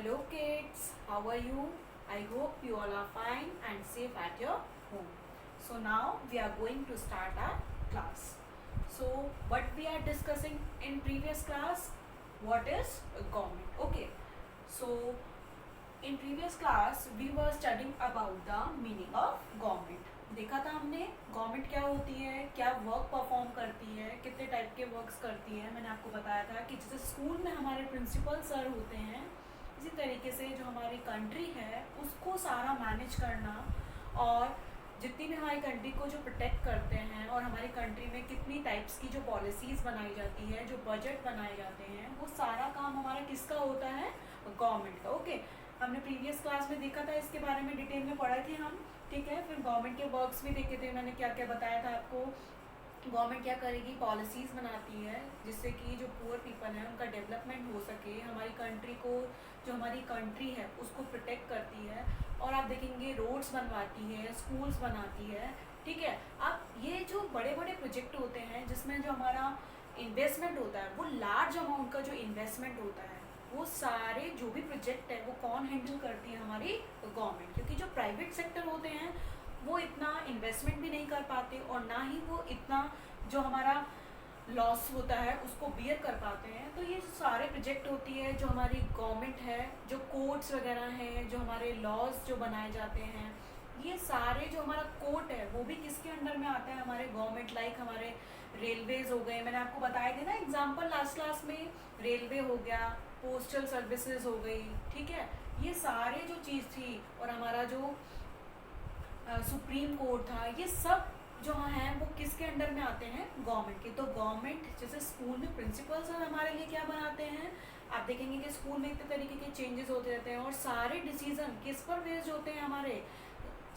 Hello kids, how are you? I hope you all are fine and safe at your home. So now we are going to start our class. So what we are discussing in previous class, what is a government? Okay. So in previous class we were studying about the meaning of government. देखा था हमने government क्या होती है, क्या work perform करती है, कितने टाइप के वर्क्स करती है. मैंने आपको बताया था कि जैसे स्कूल में हमारे प्रिंसिपल सर होते हैं, इसी तरीके से जो हमारी कंट्री है उसको सारा मैनेज करना और जितनी भी हमारी कंट्री को जो प्रोटेक्ट करते हैं और हमारी कंट्री में कितनी टाइप्स की जो पॉलिसीज़ बनाई जाती है, जो बजट बनाए जाते हैं, वो सारा काम हमारा किसका होता है? गवर्नमेंट का. ओके. हमने प्रीवियस क्लास में देखा था, इसके बारे में डिटेल में पढ़े थे हम. ठीक है. फिर गवर्नमेंट के वर्क्स भी देखे थे मैंने, क्या क्या बताया था आपको. गवर्नमेंट क्या करेगी, पॉलिसीज़ बनाती है जिससे कि जो पुअर पीपल हैं उनका डेवलपमेंट हो सके, हमारी कंट्री को, जो हमारी कंट्री है उसको प्रोटेक्ट करती है. और आप देखेंगे रोड्स बनवाती है, स्कूल्स बनाती है. ठीक है. अब ये जो बड़े बड़े प्रोजेक्ट होते हैं जिसमें जो हमारा इन्वेस्टमेंट होता है, वो लार्ज अमाउंट का जो इन्वेस्टमेंट होता है, वो सारे जो भी प्रोजेक्ट है वो कौन हैंडल करती है? हमारी गवर्नमेंट. क्योंकि जो प्राइवेट सेक्टर होते हैं वो इतना इन्वेस्टमेंट भी नहीं कर पाते और ना ही वो इतना जो हमारा लॉस होता है उसको बियर कर पाते हैं. तो ये सारे प्रोजेक्ट होती है जो हमारी गवर्नमेंट है, जो कोर्ट्स वगैरह हैं, जो हमारे लॉज जो बनाए जाते हैं, ये सारे जो हमारा कोर्ट है वो भी किसके अंडर में आता है? हमारे गवर्नमेंट. लाइक हमारे रेलवेज हो गए, मैंने आपको बताए थे ना एग्जाम्पल लास्ट क्लास में. रेलवे हो गया, पोस्टल सर्विसेज हो गई. ठीक है. ये सारे जो चीज़ थी और हमारा जो सुप्रीम कोर्ट था, ये सब जो हैं वो किसके अंडर में आते हैं? गवर्नमेंट के. तो गवर्नमेंट जैसे स्कूल में प्रिंसिपल्स हमारे लिए क्या बनाते हैं, आप देखेंगे कि स्कूल में इतने तरीके के चेंजेस होते रहते हैं और सारे डिसीजन किस पर बेस्ड होते हैं? हमारे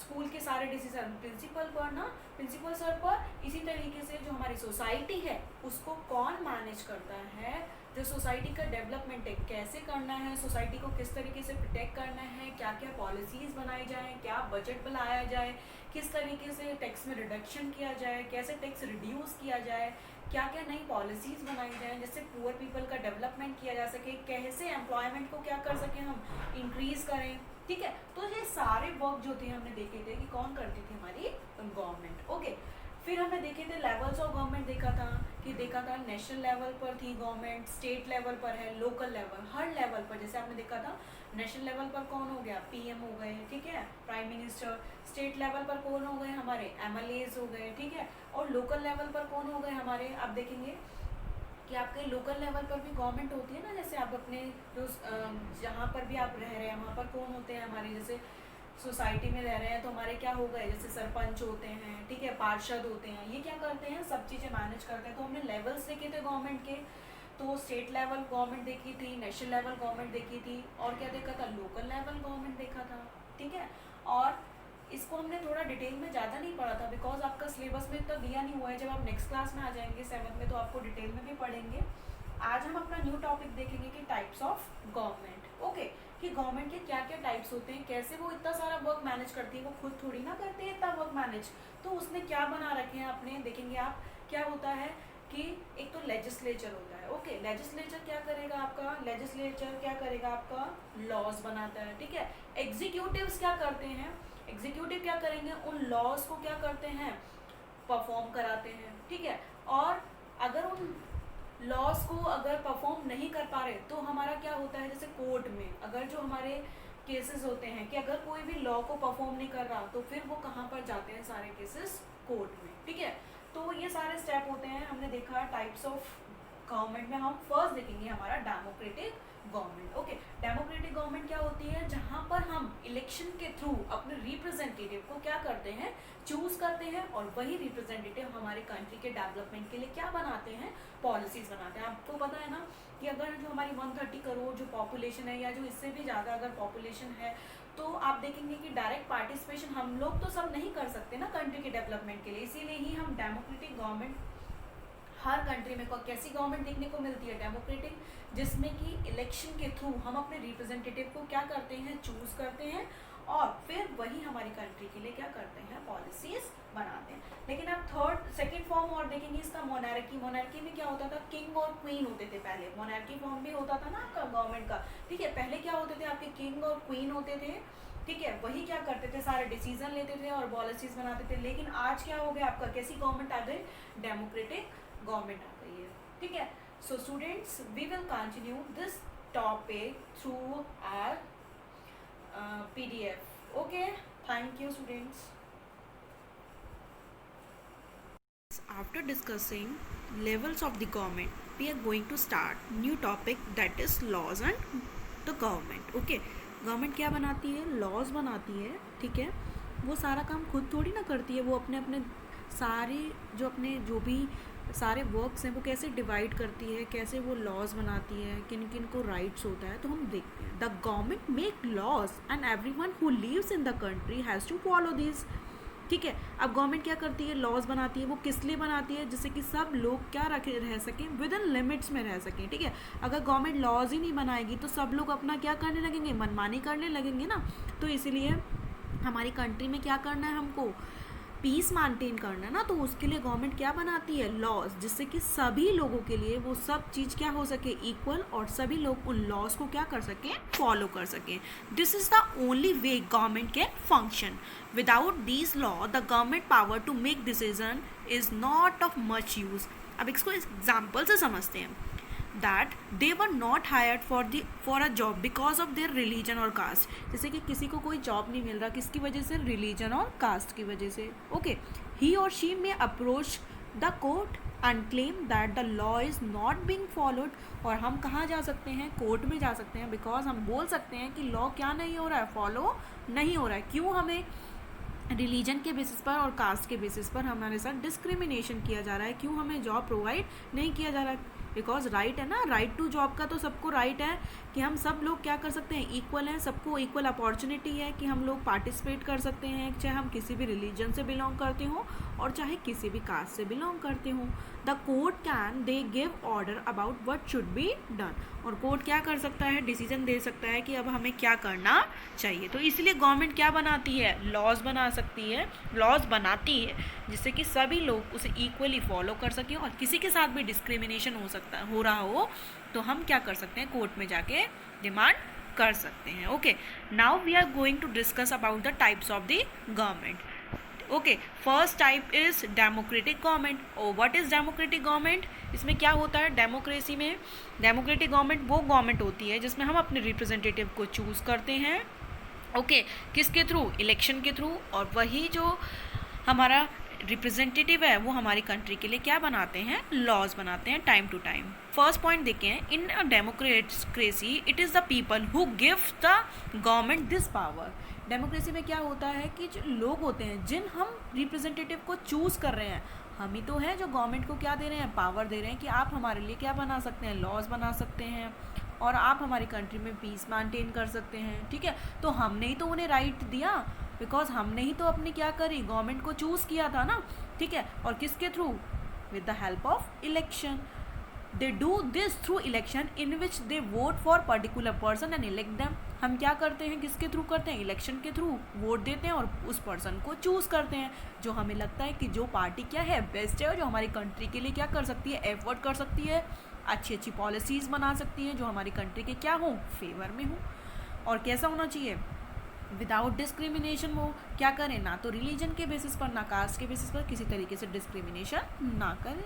स्कूल के सारे डिसीजन प्रिंसिपल पर ना, प्रिंसिपल सर पर. इसी तरीके से जो हमारी सोसाइटी है उसको कौन मैनेज करता है? जो सोसाइटी का डेवलपमेंट है कैसे करना है, सोसाइटी को किस तरीके से प्रोटेक्ट करना है, क्या क्या पॉलिसीज़ बनाई जाए, क्या बजट बनाया जाए, किस तरीके से टैक्स में रिडक्शन किया जाए, कैसे टैक्स रिड्यूस किया जाए, क्या क्या नई पॉलिसीज़ बनाई जाए जिससे पुअर पीपल का डेवलपमेंट किया जा सके, कैसे एम्प्लॉयमेंट को क्या कर सकें हम, इंक्रीज़ करें. ठीक है. तो ये सारे वर्क जो थे हमने देखे थे कि कौन करती थी? हमारी गवर्नमेंट. ओके. फिर हमने देखे थे लेवल्स ऑफ गवर्नमेंट. देखा था नेशनल लेवल पर थी गवर्नमेंट, स्टेट लेवल पर है, लोकल लेवल, हर लेवल पर. जैसे आपने देखा था नेशनल लेवल पर कौन हो गया? पीएम हो गए. ठीक है, प्राइम मिनिस्टर. स्टेट लेवल पर कौन हो गए? हमारे एमएलएज हो गए. ठीक है. और लोकल लेवल पर कौन हो गए? हमारे, आप देखेंगे कि आपके लोकल लेवल पर भी गवर्नमेंट होती है ना. जैसे आप अपने जो जहाँ पर भी आप रह रहे हैं वहाँ पर कौन होते हैं? हमारे जैसे सोसाइटी में रह रहे हैं तो हमारे क्या हो गए? जैसे सरपंच होते हैं. ठीक है, पार्षद होते हैं. ये क्या करते हैं? सब चीज़ें मैनेज करते हैं. तो हमने लेवल्स देखे थे गवर्नमेंट के. तो स्टेट लेवल गवर्नमेंट देखी थी, नेशनल लेवल गवर्नमेंट देखी थी, और क्या देखा था? लोकल लेवल गवर्नमेंट देखा था. ठीक है. और इसको हमने थोड़ा डिटेल में ज़्यादा नहीं पढ़ा था बिकॉज आपका सिलेबस में इतना दिया नहीं हुआ है. जब आप नेक्स्ट क्लास में आ जाएंगे 7th में तो आपको डिटेल में भी पढ़ेंगे. आज हम अपना न्यू टॉपिक देखेंगे कि टाइप्स ऑफ गवर्नमेंट. ओके. कि गवर्नमेंट के क्या क्या टाइप्स होते हैं, कैसे वो इतना सारा वर्क मैनेज करती है. वो खुद थोड़ी ना करती है इतना वर्क मैनेज, तो उसने क्या बना रखे हैं अपने. देखेंगे आप क्या होता है कि एक तो लेजिस्लेचर होता है. ओके. लेजिस्लेचर क्या करेगा आपका? लेजिस्लेचर क्या करेगा आपका? लॉज बनाता है. ठीक है. एग्जीक्यूटिव्स क्या करते हैं? एग्जीक्यूटिव क्या करेंगे? उन लॉज को क्या करते हैं? परफॉर्म कराते हैं. ठीक है. और अगर उन लॉज को अगर परफॉर्म नहीं कर पा रहे तो हमारा क्या होता है? जैसे कोर्ट में अगर जो हमारे केसेस होते हैं कि अगर कोई भी लॉ को परफॉर्म नहीं कर रहा तो फिर वो कहाँ पर जाते हैं? सारे केसेस कोर्ट में. ठीक है. तो ये सारे स्टेप होते हैं. हमने देखा टाइप्स ऑफ गवर्नमेंट में. हम फर्स्ट देखेंगे हमारा democratic government. Okay. Democratic government क्या होती है? जहाँ पर हम इलेक्शन के थ्रू अपने रिप्रेजेंटेटिव को क्या करते हैं? चूज करते हैं और वही रिप्रेजेंटेटिव हमारे कंट्री के डेवलपमेंट के लिए क्या बनाते हैं? पॉलिसीज बनाते हैं. आपको पता है ना कि अगर जो हमारी 130 करोड़ जो पॉपुलेशन है या जो इससे भी ज़्यादा अगर पॉपुलेशन है तो आप देखेंगे कि डायरेक्ट पार्टिसिपेशन हम लोग तो सब नहीं कर सकते ना कंट्री के डेवलपमेंट के लिए. इसीलिए ही हम डेमोक्रेटिक गवर्नमेंट हर कंट्री में कैसी गवर्नमेंट देखने को मिलती है? डेमोक्रेटिक, जिसमें कि इलेक्शन के थ्रू हम अपने रिप्रेजेंटेटिव को क्या करते हैं? चूज करते हैं और फिर वही हमारी कंट्री के लिए क्या करते हैं, पॉलिसीज बनाते हैं। लेकिन आप सेकंड फॉर्म और देखेंगे इसका, मोनार्की में क्या होता था, किंग और क्वीन होते थे पहले, मोनार्की फॉर्म भी होता था ना आपका गवर्नमेंट का, ठीक है। पहले क्या होते थे आपके, किंग और क्वीन होते थे, ठीक है, वही क्या करते थे, सारे डिसीजन लेते थे और पॉलिसीज बनाते थे। लेकिन आज क्या हो गया आपका, कैसी गवर्नमेंट आ गई, डेमोक्रेटिक गवर्नमेंट आ गई है, ठीक है। So students, we will continue this topic through our PDF. Okay, thank you students. After discussing levels of the government, we are going to start new topic, that is laws and the government. Okay, government क्या बनाती है, laws बनाती है, ठीक है। वो सारा काम खुद थोड़ी ना करती है, वो अपने अपने जो भी सारे वर्क्स हैं वो कैसे डिवाइड करती है, कैसे वो लॉज बनाती है, किन किन को राइट्स होता है, तो हम देखते हैं। The government make laws and everyone who lives in the country has to follow this, ठीक है। अब गवर्नमेंट क्या करती है, लॉज बनाती है, वो किस लिए बनाती है, जिससे कि सब लोग क्या रह सकें, विद इन लिमिट्स में रह सकें, ठीक है। अगर गवर्नमेंट लॉज ही नहीं बनाएगी तो सब लोग अपना क्या करने लगेंगे, मनमानी करने लगेंगे ना। तो इसीलिए हमारी कंट्री में क्या करना है, हमको पीस मेंटेन करना है ना, तो उसके लिए गवर्नमेंट क्या बनाती है, लॉज, जिससे कि सभी लोगों के लिए वो सब चीज़ क्या हो सके, इक्वल, और सभी लोग उन लॉज को क्या कर सकें, फॉलो कर सकें। This is the only way government can function. Without this law the government power to make decision is not of much use. अब इसको एग्जाम्पल से समझते हैं। that they were not hired for a job because of their religion or caste। जैसे कि किसी को कोई जॉब नहीं मिल रहा, किसकी वजह से, रिलीजन और कास्ट की वजह से, okay. he or she may approach the court and claim that the law is not being followed। और हम कहाँ जा सकते हैं, कोर्ट में जा सकते हैं, बिकॉज हम बोल सकते हैं कि लॉ क्या नहीं हो रहा है, फॉलो नहीं हो रहा है। क्यों हमें रिलीजन के बेसिस पर और कास्ट के बेसिस पर हमारे साथ डिस्क्रिमिनेशन किया जा रहा है, क्यों हमें जॉब प्रोवाइड नहीं किया जा रहा है, बिकॉज राइट है ना, राइट टू जॉब का तो सबको राइट है कि हम सब लोग क्या कर सकते हैं, इक्वल हैं, सबको इक्वल अपॉर्चुनिटी है कि हम लोग पार्टिसिपेट कर सकते हैं, चाहे हम किसी भी रिलीजन से बिलोंग करते हों और चाहे किसी भी कास्ट से बिलोंग करते हों। The court can they give order about what should be done. और कोर्ट क्या कर सकता है, डिसीजन दे सकता है कि अब हमें क्या करना चाहिए। तो इसलिए गवर्नमेंट क्या बनाती है, लॉज बना सकती है, लॉज बनाती है जिससे कि सभी लोग उसे इक्वली फॉलो कर सकें, और किसी के साथ भी डिस्क्रिमिनेशन हो रहा हो तो हम क्या कर सकते हैं, कोर्ट में जाके डिमांड कर सकते हैं। Okay, now we are going to discuss about the types of the government. Okay, first type is democratic government. और व्हाट इज डेमोक्रेटिक गवर्नमेंट, इसमें क्या होता है, डेमोक्रेसी में डेमोक्रेटिक गवर्नमेंट वो गवर्नमेंट होती है जिसमें हम अपने रिप्रेजेंटेटिव को चूज़ करते हैं, ओके, किसके थ्रू, इलेक्शन के थ्रू, और वही जो हमारा रिप्रेजेंटेटिव है वो हमारी कंट्री के लिए क्या बनाते हैं, लॉज बनाते हैं time to time. First point देखें, in a democracy it is the people who give the government this power. Democracy में क्या होता है कि जो लोग होते हैं, जिन हम रिप्रेजेंटेटिव को चूज़ कर रहे हैं, हम ही तो हैं जो गवर्नमेंट को क्या दे रहे हैं, पावर दे रहे हैं कि आप हमारे लिए क्या बना सकते हैं, लॉज बना सकते हैं, और आप हमारी कंट्री में पीस मेंटेन कर सकते हैं, ठीक है। तो हमने ही तो उन्हें राइट दिया, बिकॉज हमने ही तो अपनी क्या करी, गवर्नमेंट को चूज़ किया था ना, ठीक है। और किसके through, with the help of election. They do this through election in which they vote for particular person and elect them. हम क्या करते हैं, किसके थ्रू करते हैं, इलेक्शन के थ्रू वोट देते हैं और उस पर्सन को चूज़ करते हैं जो हमें लगता है कि जो पार्टी क्या है, बेस्ट है, और जो हमारी कंट्री के लिए क्या कर सकती है, एफर्ट कर सकती है, अच्छी अच्छी पॉलिसीज़ बना सकती हैं जो हमारी कंट्री के क्या हों, फेवर में हों। और कैसा होना चाहिए, विदाउट डिस्क्रिमिनेशन। वो क्या करें, ना तो रिलीजन के बेसिस पर, ना कास्ट के बेसिस पर किसी तरीके से डिस्क्रिमिनेशन ना करें।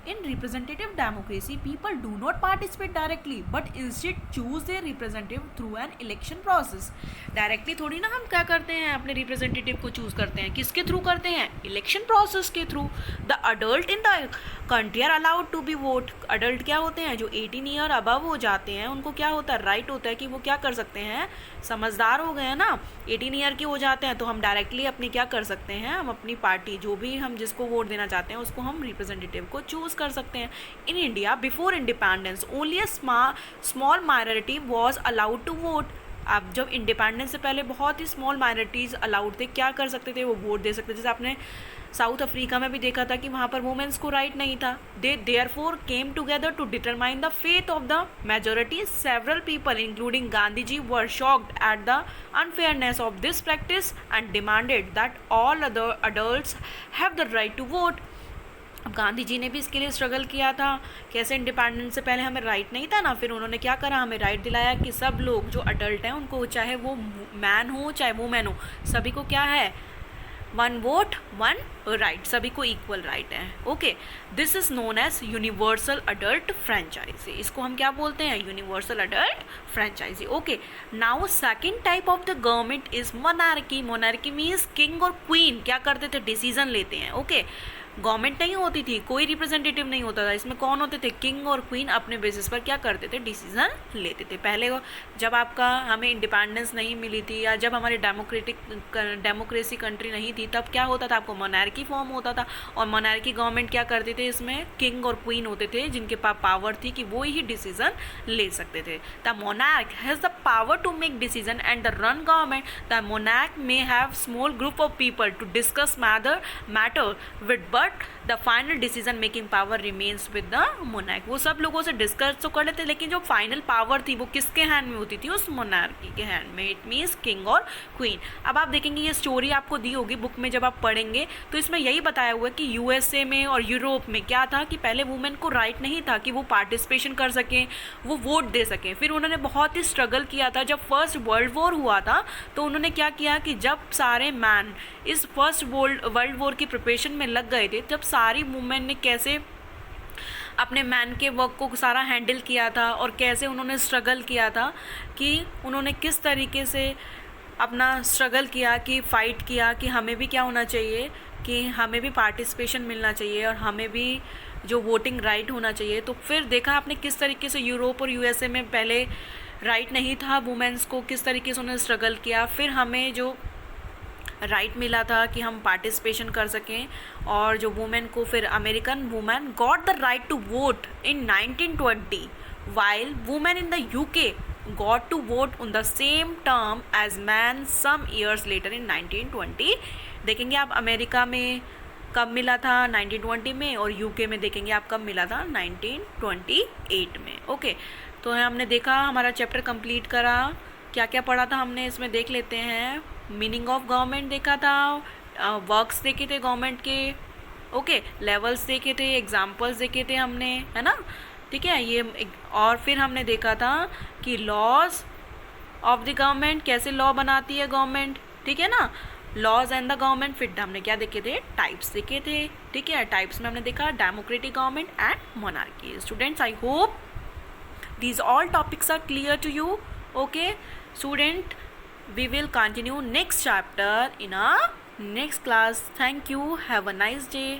In representative democracy people do not participate directly but instead choose their representative through an election process. Directly थोड़ी ना हम क्या करते हैं, अपने रिप्रेजेंटेटिव को चूज करते हैं, किसके थ्रू करते हैं, इलेक्शन प्रोसेस के through. The adult in the country are allowed to be vote. Adult क्या होते हैं, जो 18 ईयर अबव हो जाते हैं, उनको क्या होता है, राइट होता है कि वो क्या कर सकते हैं, समझदार हो गए हैं ना, 18 ईयर के हो जाते हैं, तो हम डायरेक्टली अपनी क्या कर सकते हैं, हम अपनी पार्टी जो भी हम जिसको वोट देना चाहते हैं उसको हम रिप्रेजेंटेटिव को चूज़ कर सकते हैं। In India before independence only a small minority was allowed to vote. आप जब इंडिपेंडेंस से पहले बहुत ही स्मॉल माइनॉरिटीज़ अलाउड थे, क्या कर सकते थे, वो वोट दे सकते थे। जैसे आपने साउथ अफ्रीका में भी देखा था कि वहाँ पर वुमेन्स को राइट नहीं था। They therefore came together to determine the faith of the majority. Several people including Gandhi ji were shocked at the unfairness of this practice and demanded that all other adults have the right to vote. अब गांधी जी ने भी इसके लिए struggle किया था। कैसे independence से पहले हमें राइट नहीं था ना, फिर उन्होंने क्या करा, हमें राइट दिलाया कि सब लोग जो अडल्ट हैं उनको, चाहे वो मैन हो चाहे वुमेन हो, सभी को क्या है, वन वोट वन राइट, सभी को इक्वल राइट है। Okay, this is known as universal adult franchise. इसको हम क्या बोलते हैं, universal adult franchise. Okay, now second type of the government is monarchy. Monarchy means king और क्वीन क्या करते थे, डिसीजन लेते हैं। ओके, गवर्नमेंट नहीं होती थी, कोई रिप्रेजेंटेटिव नहीं होता था, इसमें कौन होते थे, किंग और क्वीन अपने बेसिस पर क्या करते थे, डिसीजन लेते थे। पहले जब आपका हमें इंडिपेंडेंस नहीं मिली थी या जब हमारी डेमोक्रेसी कंट्री नहीं थी, तब क्या होता था, आपको मोनार्की फॉर्म होता था। और मोनार्की गवर्नमेंट क्या करते थे, इसमें किंग और क्वीन होते थे जिनके पास पावर थी कि वो ही डिसीजन ले सकते थे। The monarch has the power to make decision and the run government. The monarch may have small group of people to discuss matter with, but the final decision making power remains with the monarch. वो सब लोगों से discuss तो कर लेते, लेकिन जो final power थी वो किसके हैंड में होती थी, उस मोनार्की के हैंड में। इट मीन्स किंग और क्वीन। अब आप देखेंगे ये स्टोरी आपको दी होगी बुक में, जब आप पढ़ेंगे तो इसमें यही बताया हुआ है कि यूएसए में और यूरोप में क्या था कि पहले वुमेन को राइट नहीं था कि वो पार्टिसिपेशन कर सकें, वो वोट दे सकें। फिर उन्होंने बहुत ही स्ट्रगल किया था। जब फर्स्ट वर्ल्ड वॉर हुआ था तो उन्होंने क्या किया कि जब सारे मैन इस फर्स्ट वर्ल्ड वॉर की प्रिपरेशन में लग गए थे, जब सारी वुमेन ने कैसे अपने मैन के वर्क को सारा हैंडल किया था और कैसे उन्होंने स्ट्रगल किया था, कि उन्होंने किस तरीके से अपना स्ट्रगल किया, कि फ़ाइट किया कि हमें भी क्या होना चाहिए, कि हमें भी पार्टिसिपेशन मिलना चाहिए और हमें भी जो वोटिंग राइट होना चाहिए। तो फिर देखा आपने किस तरीके से यूरोप और यूएसए में पहले राइट नहीं था वुमेन्स को, किस तरीके से उन्होंने स्ट्रगल किया, फिर हमें जो राइट मिला था कि हम पार्टिसिपेशन कर सकें। और जो वुमेन को फिर American women got the right to vote in 1920, while women in the UK got to vote on the same term as men some years later in 1920। देखेंगे आप अमेरिका में कब मिला था, 1920 में, और यूके में देखेंगे आप कब मिला था, 1928 में। ओके, तो हमने देखा, हमारा चैप्टर कंप्लीट करा। क्या क्या पढ़ा था हमने इसमें देख लेते हैं। मीनिंग ऑफ गवर्नमेंट देखा था, वर्क्स देखे थे गवर्नमेंट के, ओके, लेवल्स देखे थे, एग्जाम्पल्स देखे थे हमने, है ना, ठीक है ये। और फिर हमने देखा था कि लॉज ऑफ द गवर्नमेंट, कैसे लॉ बनाती है गवर्नमेंट, ठीक है ना, लॉज एंड द गवर्नमेंट। फिर हमने क्या देखे थे, टाइप्स देखे थे, ठीक है। टाइप्स में हमने देखा democratic government and monarchy. Students, I hope these all topics are clear to you. Okay student, we will continue next chapter in our next class. Thank you, have a nice day.